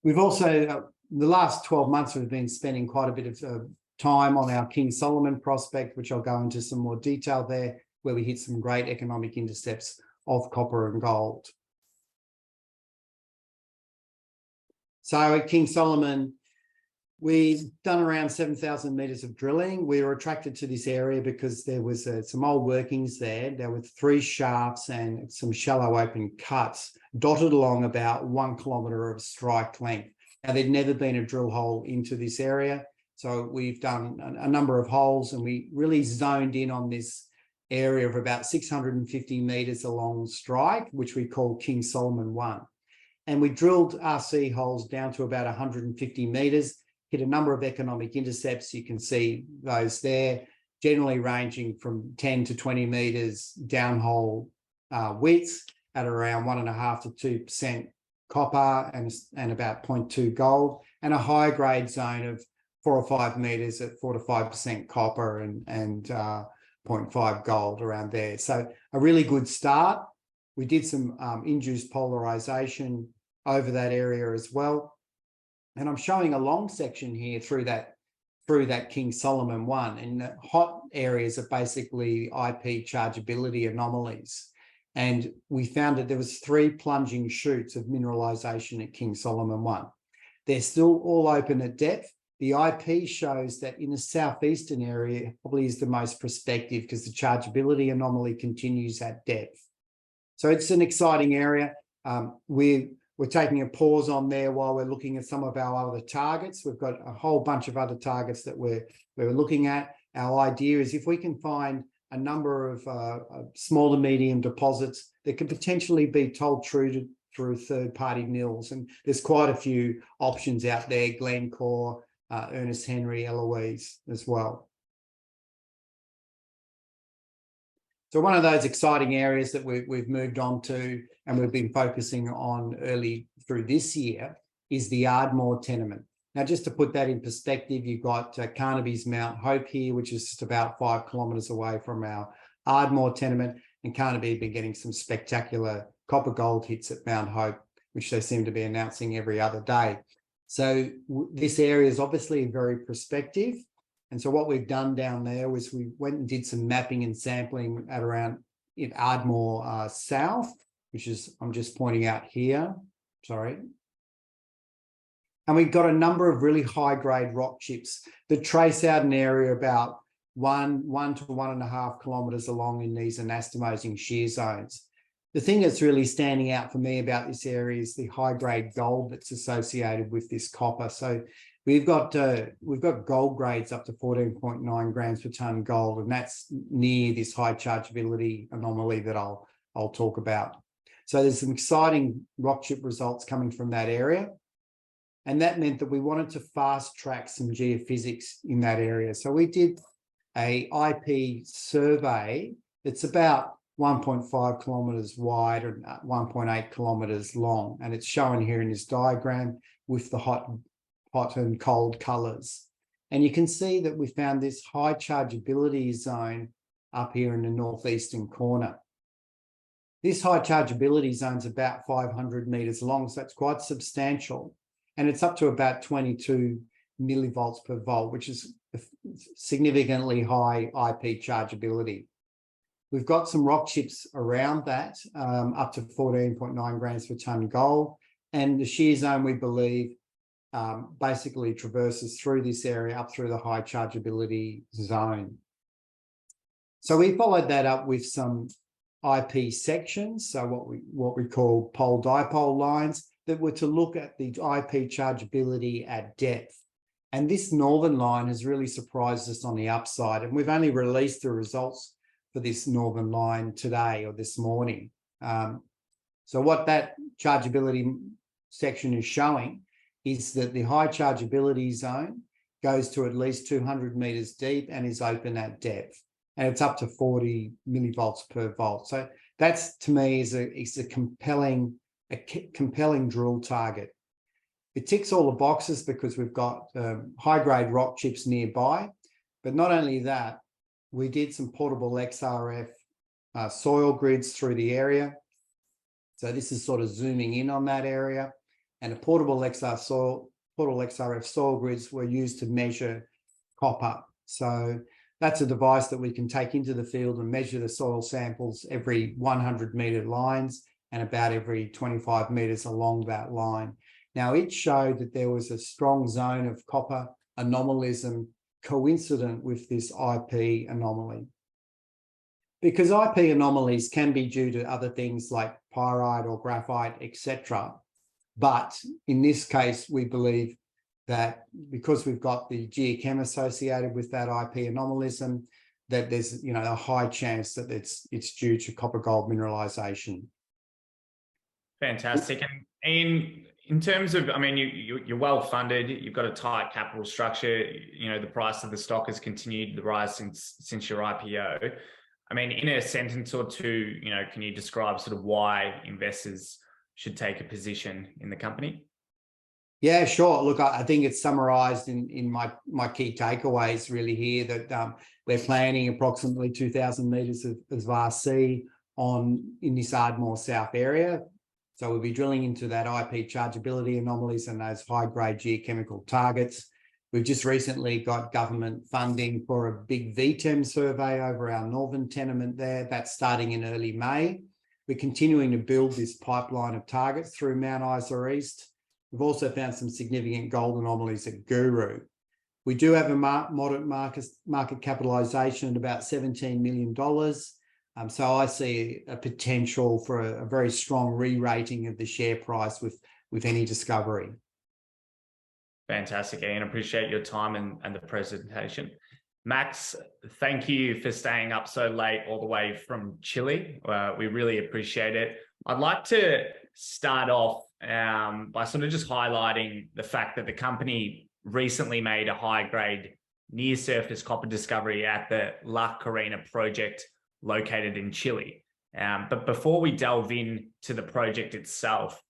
We've also, the last 12 months, we've been spending quite a bit of time on our King Solomon prospect, which I'll go into some more detail there, where we hit some great economic intercepts of copper and gold. So at King Solomon, we've done around 7,000 metres of drilling. We were attracted to this area because there was some old workings there. There were 3 shafts and some shallow open cuts dotted along about 1 kilometre of strike length. Now, there'd never been a drill hole into this area. So we've done a number of holes, and we really zoned in on this area of about 650 metres along strike, which we call King Solomon 1. And we drilled RC holes down to about 150 metres, hit a number of economic intercepts. You can see those there, generally ranging from 10 to 20 metres downhole widths at around 1.5 to 2% copper and about 0.2 gold, and a high grade zone of 4 or 5 metres at 4 to 5% copper and 0.5 gold around there. So a really good start. We did some induced polarization over that area as well. And I'm showing a long section here through that King Solomon 1. And the hot areas are basically IP chargeability anomalies. And we found that there was 3 plunging shoots of mineralization at King Solomon 1. They're still all open at depth. The IP shows that in the southeastern area probably is the most prospective because the chargeability anomaly continues at depth. So it's an exciting area. We're taking a pause on there while we're looking at some of our other targets. We've got a whole bunch of other targets that we're looking at. Our idea is if we can find a number of small to medium deposits that could potentially be told through third-party mills. And there's quite a few options out there, Glencore, Ernest Henry, Eloise as well. So one of those exciting areas that we've moved on to and we've been focusing on early through this year is the Ardmore tenement. Now, just to put that in perspective, you've got Carnaby's Mount Hope here, which is just about 5 kilometres away from our Ardmore tenement, and Carnaby have been getting some spectacular copper gold hits at Mount Hope, which they seem to be announcing every other day. So this area is obviously very prospective. And so what we've done down there was we went and did some mapping and sampling at around in Ardmore South, which is, I'm just pointing out here, sorry. And we've got a number of really high grade rock chips that trace out an area about 1 to 1.5 kilometres along in these anastomosing shear zones. The thing that's really standing out for me about this area is the high grade gold that's associated with this copper. So we've got gold grades up to 14.9 grams per tonne gold, and that's near this high chargeability anomaly that I'll talk about. So there's some exciting rock chip results coming from that area. And that meant that we wanted to fast track some geophysics in that area. So we did a IP survey that's about 1.5 kilometres wide and 1.8 kilometres long. And it's shown here in this diagram with the hot and cold colours. And you can see that we found this high chargeability zone up here in the northeastern corner. This high chargeability zone is about 500 metres long, so it's quite substantial. And it's up to about 22 millivolts per volt, which is significantly high IP chargeability. We've got some rock chips around that, up to 14.9 grams per tonne gold. And the shear zone, we believe, basically traverses through this area up through the high chargeability zone. So we followed that up with some IP sections, so what we call pole-dipole lines, that were to look at the IP chargeability at depth. And this northern line has really surprised us on the upside, and we've only released the results for this northern line today or this morning. So what that chargeability section is showing is that the high chargeability zone goes to at least 200 metres deep and is open at depth. and it's up to 40 millivolts per volt. So that's, to me, is a compelling drill target. It ticks all the boxes because we've got high-grade rock chips nearby. But not only that, we did some portable XRF soil grids through the area. So this is sort of zooming in on that area. And the portable XRF soil grids were used to measure copper. So that's a device that we can take into the field and measure the soil samples every 100-meter lines and about every 25 meters along that line. Now, it showed that there was a strong zone of copper anomalism coincident with this IP anomaly. Because IP anomalies can be due to other things like pyrite or graphite, etc. But in this case, we believe that because we've got the geochem associated with that IP anomalism, that there's a high chance that it's due to copper gold mineralization. Fantastic. And in terms of, I mean, you're well funded. You've got a tight capital structure. The price of the stock has continued to rise since your IPO. I mean, in a sentence or two, can you describe sort of why investors should take a position in the company? Yeah, sure. Look, I think it's summarized in my key takeaways really here, that we're planning approximately 2,000 meters of RC in this Ardmore South area. So we'll be drilling into that IP chargeability anomalies and those high-grade geochemical targets. We've just recently got government funding for a big VTEM survey over our northern tenement there. That's starting in early May. We're continuing to build this pipeline of targets through Mount Isa East. We've also found some significant gold anomalies at Guru. We do have a moderate market capitalisation at about $17 million. So I see a potential for a very strong re-rating of the share price with any discovery. Fantastic, Ian. Appreciate your time and the presentation. Max, thank you for staying up so late all the way from Chile. We really appreciate it. I'd like to start off by sort of just highlighting the fact that the company recently made a high-grade near-surface copper discovery at the La Carina project located in Chile. But before we delve into the project itself,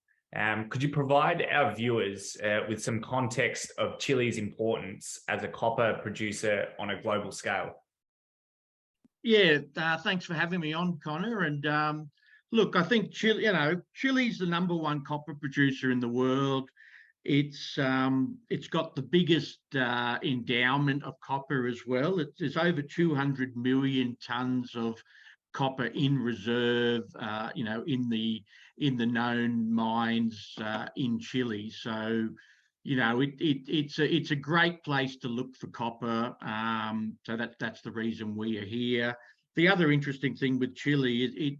could you provide our viewers with some context of Chile's importance as a copper producer on a global scale? Yeah, thanks for having me on, Connor. And look, I think Chile, Chile's the #1 copper producer in the world. It's got the biggest endowment of copper as well. There's over 200 million tons of copper in reserve, in the known mines in Chile. So, it's a great place to look for copper. So that's the reason we are here. The other interesting thing with Chile is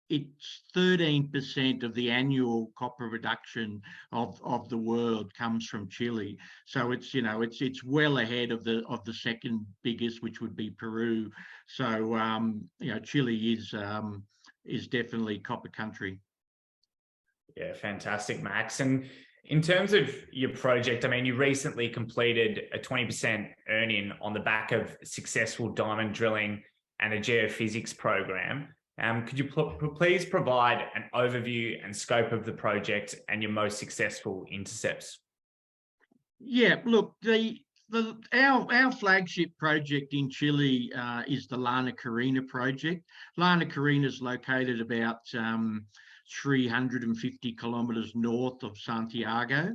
it's 13% of the annual copper production of the world comes from Chile. So it's well ahead of the second biggest, which would be Peru. So Chile is definitely copper country. Yeah, fantastic, Max. And in terms of your project, I mean, you recently completed a 20% earn-in on the back of successful diamond drilling and a geophysics program. Could you please provide an overview and scope of the project and your most successful intercepts? Yeah, look, our flagship project in Chile is the La Carina project. La Carina is located about 350 kilometers north of Santiago.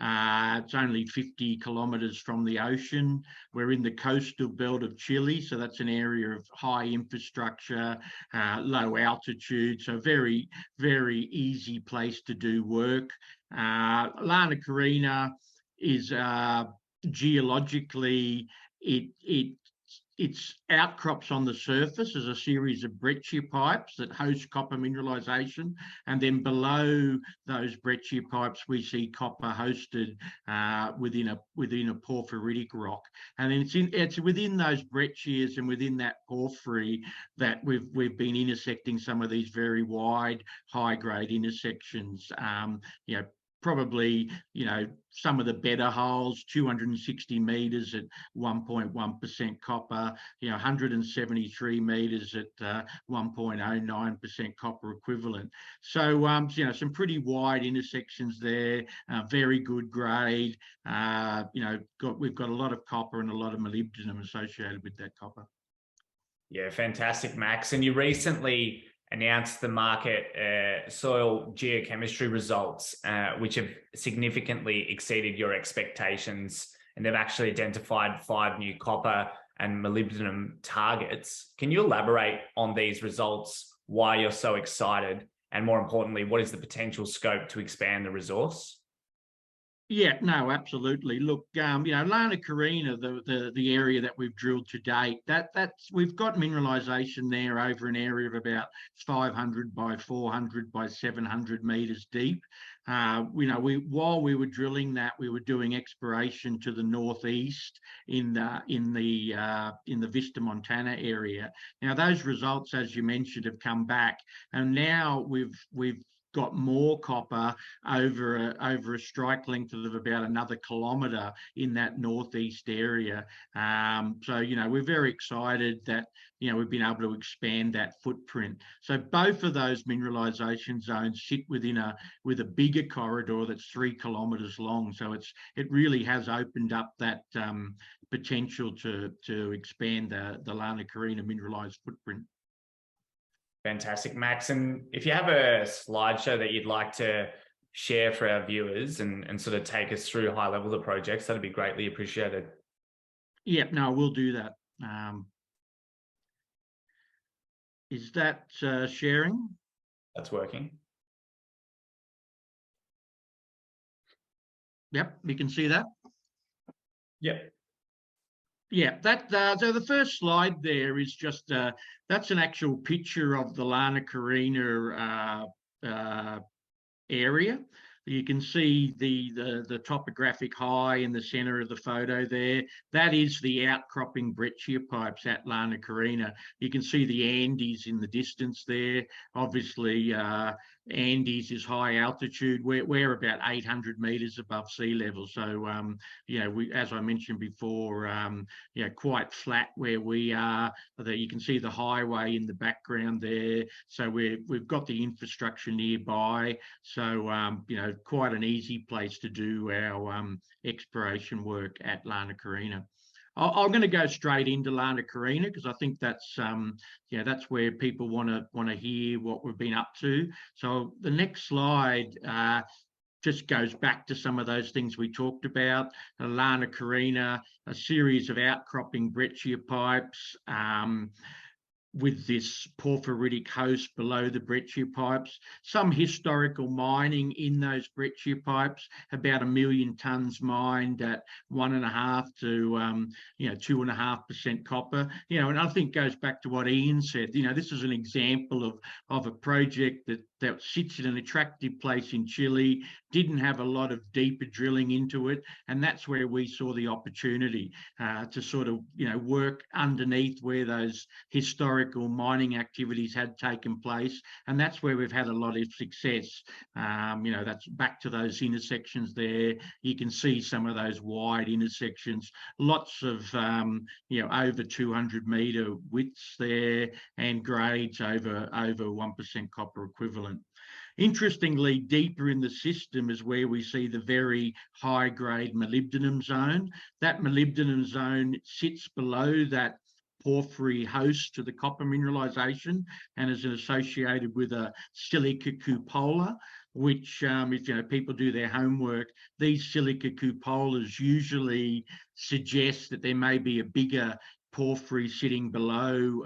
It's only 50 kilometers from the ocean. We're in the coastal belt of Chile, so that's an area of high infrastructure, low altitude, so very, very easy place to do work. La Carina is geologically, its outcrops on the surface is a series of breccia pipes that host copper mineralization, and then below those breccia pipes we see copper hosted within a porphyritic rock, and then it's within those breccias and within that porphyry that we've been intersecting some of these very wide high grade intersections. probably, some of the better holes, 260 metres at 1.1% copper, 173 metres at 1.09% copper equivalent. So, some pretty wide intersections there, very good grade. We've got a lot of copper and a lot of molybdenum associated with that copper. Yeah, fantastic, Max. And you recently announced the market soil geochemistry results, which have significantly exceeded your expectations. And they've actually identified 5 new copper and molybdenum targets. Can you elaborate on these results, why you're so excited, and more importantly, what is the potential scope to expand the resource? Yeah, no, absolutely. Look, Lana Carina, the area that we've drilled to date, that's we've got mineralisation there over an area of about 500 by 400 by 700 metres deep. While we were drilling that, we were doing exploration to the northeast in the Vista Montana area. Now those results, as you mentioned, have come back, and now we've got more copper over a strike length of about another kilometre in that northeast area. So we're very excited that we've been able to expand that footprint. So both of those mineralisation zones sit with a bigger corridor that's 3 kilometres long. So it really has opened up that potential to expand the Lana Carina mineralised footprint. Fantastic, Max. And if you have a slideshow that you'd like to share for our viewers and sort of take us through high level of the projects, that'd be greatly appreciated. Yeah, no, we'll do that. Is that sharing? That's working. Yep, you can see that. Yep. Yeah, so the first slide there is just that's an actual picture of the Lana Carina area. You can see the topographic high in the centre of the photo there. That is the outcropping breccia pipes at Lana Carina. You can see the Andes in the distance there. Obviously, Andes is high altitude. We're about 800 metres above sea level. So, as I mentioned before, quite flat where we are. You can see the highway in the background there. So we've got the infrastructure nearby. So, quite an easy place to do our exploration work at Lana Carina. I'm going to go straight into Lana Carina because I think that's that's where people want to hear what we've been up to. So the next slide just goes back to some of those things we talked about. Lana Carina, a series of outcropping breccia pipes with this porphyritic host below the breccia pipes, some historical mining in those breccia pipes, about 1 million tonnes mined at 1.5 to 2.5% copper. And I think goes back to what Ian said. This is an example of a project that sits in an attractive place in Chile, didn't have a lot of deeper drilling into it, and that's where we saw the opportunity to sort of work underneath where those historical mining activities had taken place, and that's where we've had a lot of success. That's back to those intersections there. You can see some of those wide intersections, lots of over 200 metre widths there, and grades over 1% copper equivalent. Interestingly, deeper in the system is where we see the very high-grade molybdenum zone. That molybdenum zone sits below that porphyry host to the copper mineralisation and is associated with a silica cupola, which if people do their homework, these silica cupolas usually suggest that there may be a bigger porphyry sitting below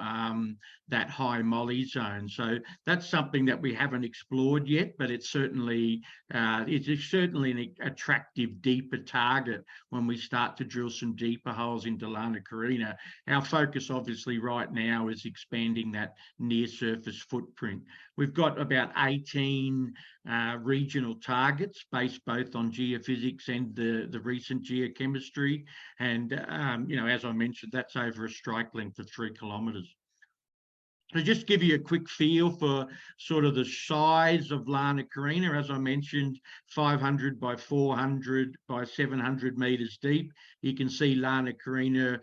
that high moly zone. So that's something that we haven't explored yet, but it's certainly an attractive deeper target when we start to drill some deeper holes into Lana Carina. Our focus obviously right now is expanding that near surface footprint. We've got about 18 regional targets based both on geophysics and the recent geochemistry. And, as I mentioned, that's over a strike length of 3 kilometres. So just give you a quick feel for sort of the size of Lana Carina. As I mentioned, 500 by 400 by 700 metres deep. You can see Lana Carina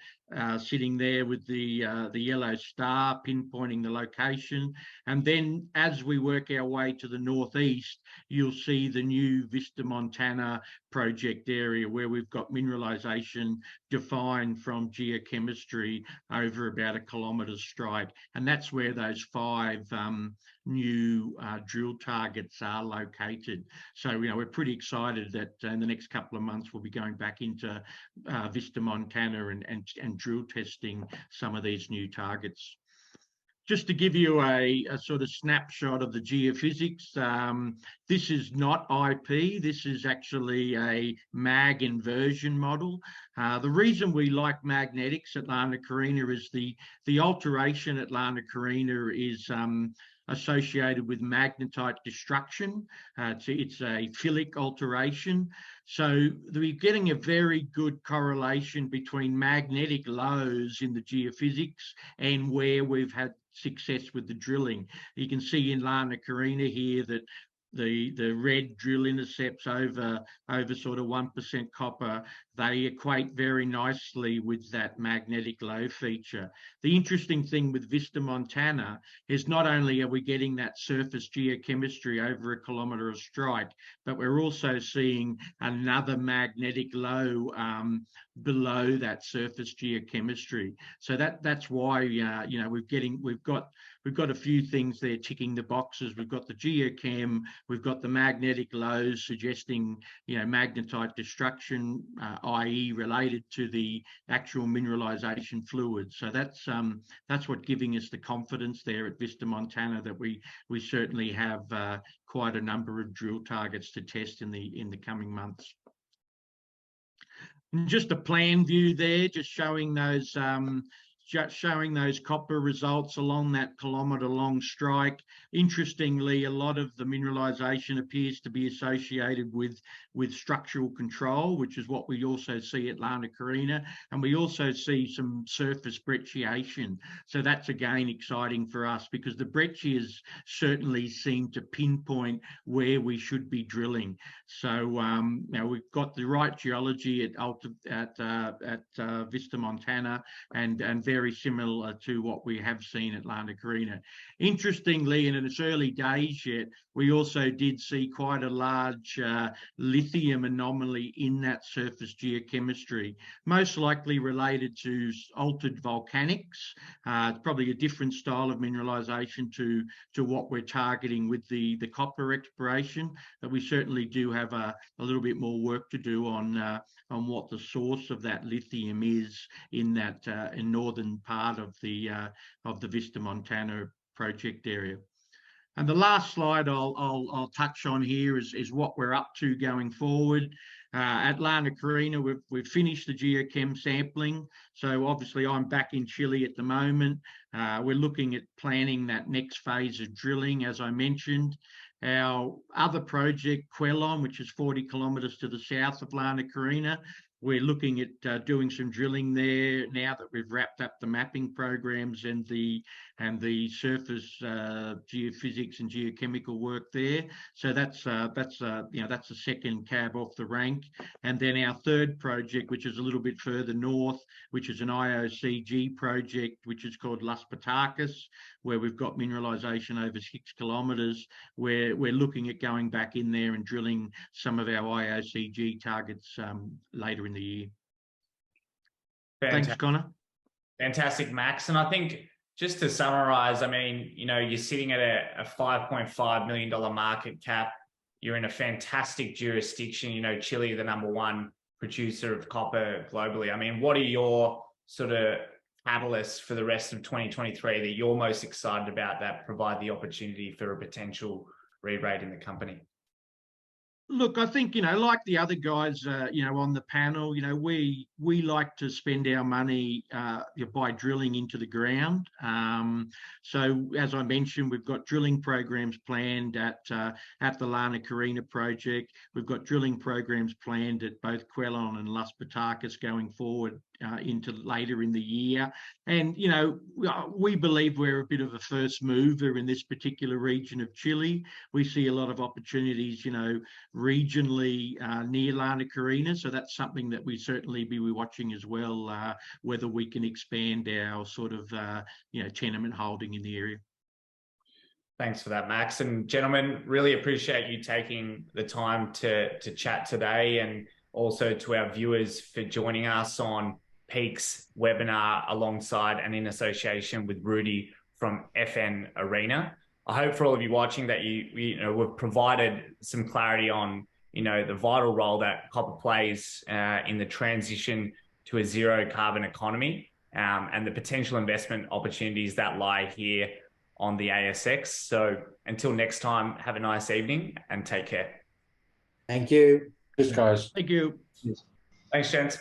sitting there with the yellow star pinpointing the location. And then as we work our way to the northeast, you'll see the new Vista Montana project area where we've got mineralisation defined from geochemistry over about a kilometre strike. And that's where those 5 new drill targets are located. So, we're pretty excited that in the next couple of months, we'll be going back into Vista Montana and drill testing some of these new targets. Just to give you a sort of snapshot of the geophysics, this is not IP, this is actually a mag inversion model. The reason we like magnetics at Lana Carina is the alteration at Lana Carina is associated with magnetite destruction. It's a phyllic alteration. So we're getting a very good correlation between magnetic lows in the geophysics and where we've had success with the drilling. You can see in Lana Carina here that the red drill intercepts over sort of 1% copper, they equate very nicely with that magnetic low feature. The interesting thing with Vista Montana is not only are we getting that surface geochemistry over a kilometre of strike, but we're also seeing another magnetic low below that surface geochemistry. So that's why we've got a few things there ticking the boxes. We've got the geochem, we've got the magnetic lows suggesting magnetite destruction, i.e. related to the actual mineralization fluid. So that's what giving us the confidence there at Vista Montana that we certainly have quite a number of drill targets to test in the coming months. And just a plan view there, just showing those copper results along that kilometre-long strike. Interestingly, a lot of the mineralisation appears to be associated with structural control, which is what we also see at Lana Carina, and we also see some surface brecciation. So that's again exciting for us because the breccias certainly seem to pinpoint where we should be drilling. So now we've got the right geology at Vista Montana and very similar to what we have seen at Lana Carina. Interestingly, and in its early days yet, we also did see quite a large lithium anomaly in that surface geochemistry, most likely related to altered volcanics. It's probably a different style of mineralisation to what we're targeting with the copper exploration, but we certainly do have a little bit more work to do on what the source of that lithium is in that in northern part of the Vista Montana project area. And the last slide I'll touch on here is what we're up to going forward. At Lana Carina, we've finished the geochem sampling. So obviously I'm back in Chile at the moment. We're looking at planning that next phase of drilling, as I mentioned. Our other project, Quelon, which is 40 kilometres to the south of Lana Carina, we're looking at doing some drilling there now that we've wrapped up the mapping programs and the surface geophysics and geochemical work there. So that's the second cab off the rank. And then our third project, which is a little bit further north, which is an IOCG project, which is called Las Patacas, where we've got mineralisation over 6 kilometres, where we're looking at going back in there and drilling some of our IOCG targets later in the year. Thanks, Connor. Fantastic, Max. And I think just to summarize, I mean, you're sitting at a $5.5 million market cap. You're in a fantastic jurisdiction. Chile, the #1 producer of copper globally. I mean, what are your sort of catalysts for the rest of 2023 that you're most excited about that provide the opportunity for a potential re-rate in the company? Look, I think, like the other guys, on the panel, we like to spend our money by drilling into the ground. So as I mentioned, we've got drilling programs planned at the Lana Carina project. We've got drilling programs planned at both Quelon and Las Patacas going forward into later in the year. And, you know, we believe we're a bit of a first mover in this particular region of Chile. We see a lot of opportunities, you know, regionally near Lana Carina. So that's something that we certainly be watching as well, whether we can expand our sort of, you know, tenement holding in the area. Thanks for that, Max. And gentlemen, really appreciate you taking the time to chat today, and also to our viewers for joining us on Peak's webinar alongside and in association with Rudy from FN Arena. I hope for all of you watching that you know, we've provided some clarity on, you know, the vital role that copper plays in the transition to a zero carbon economy, and the potential investment opportunities that lie here on the ASX. So until next time, have a nice evening and take care. Thank you. Cheers, guys. Thank you. Thanks, gents.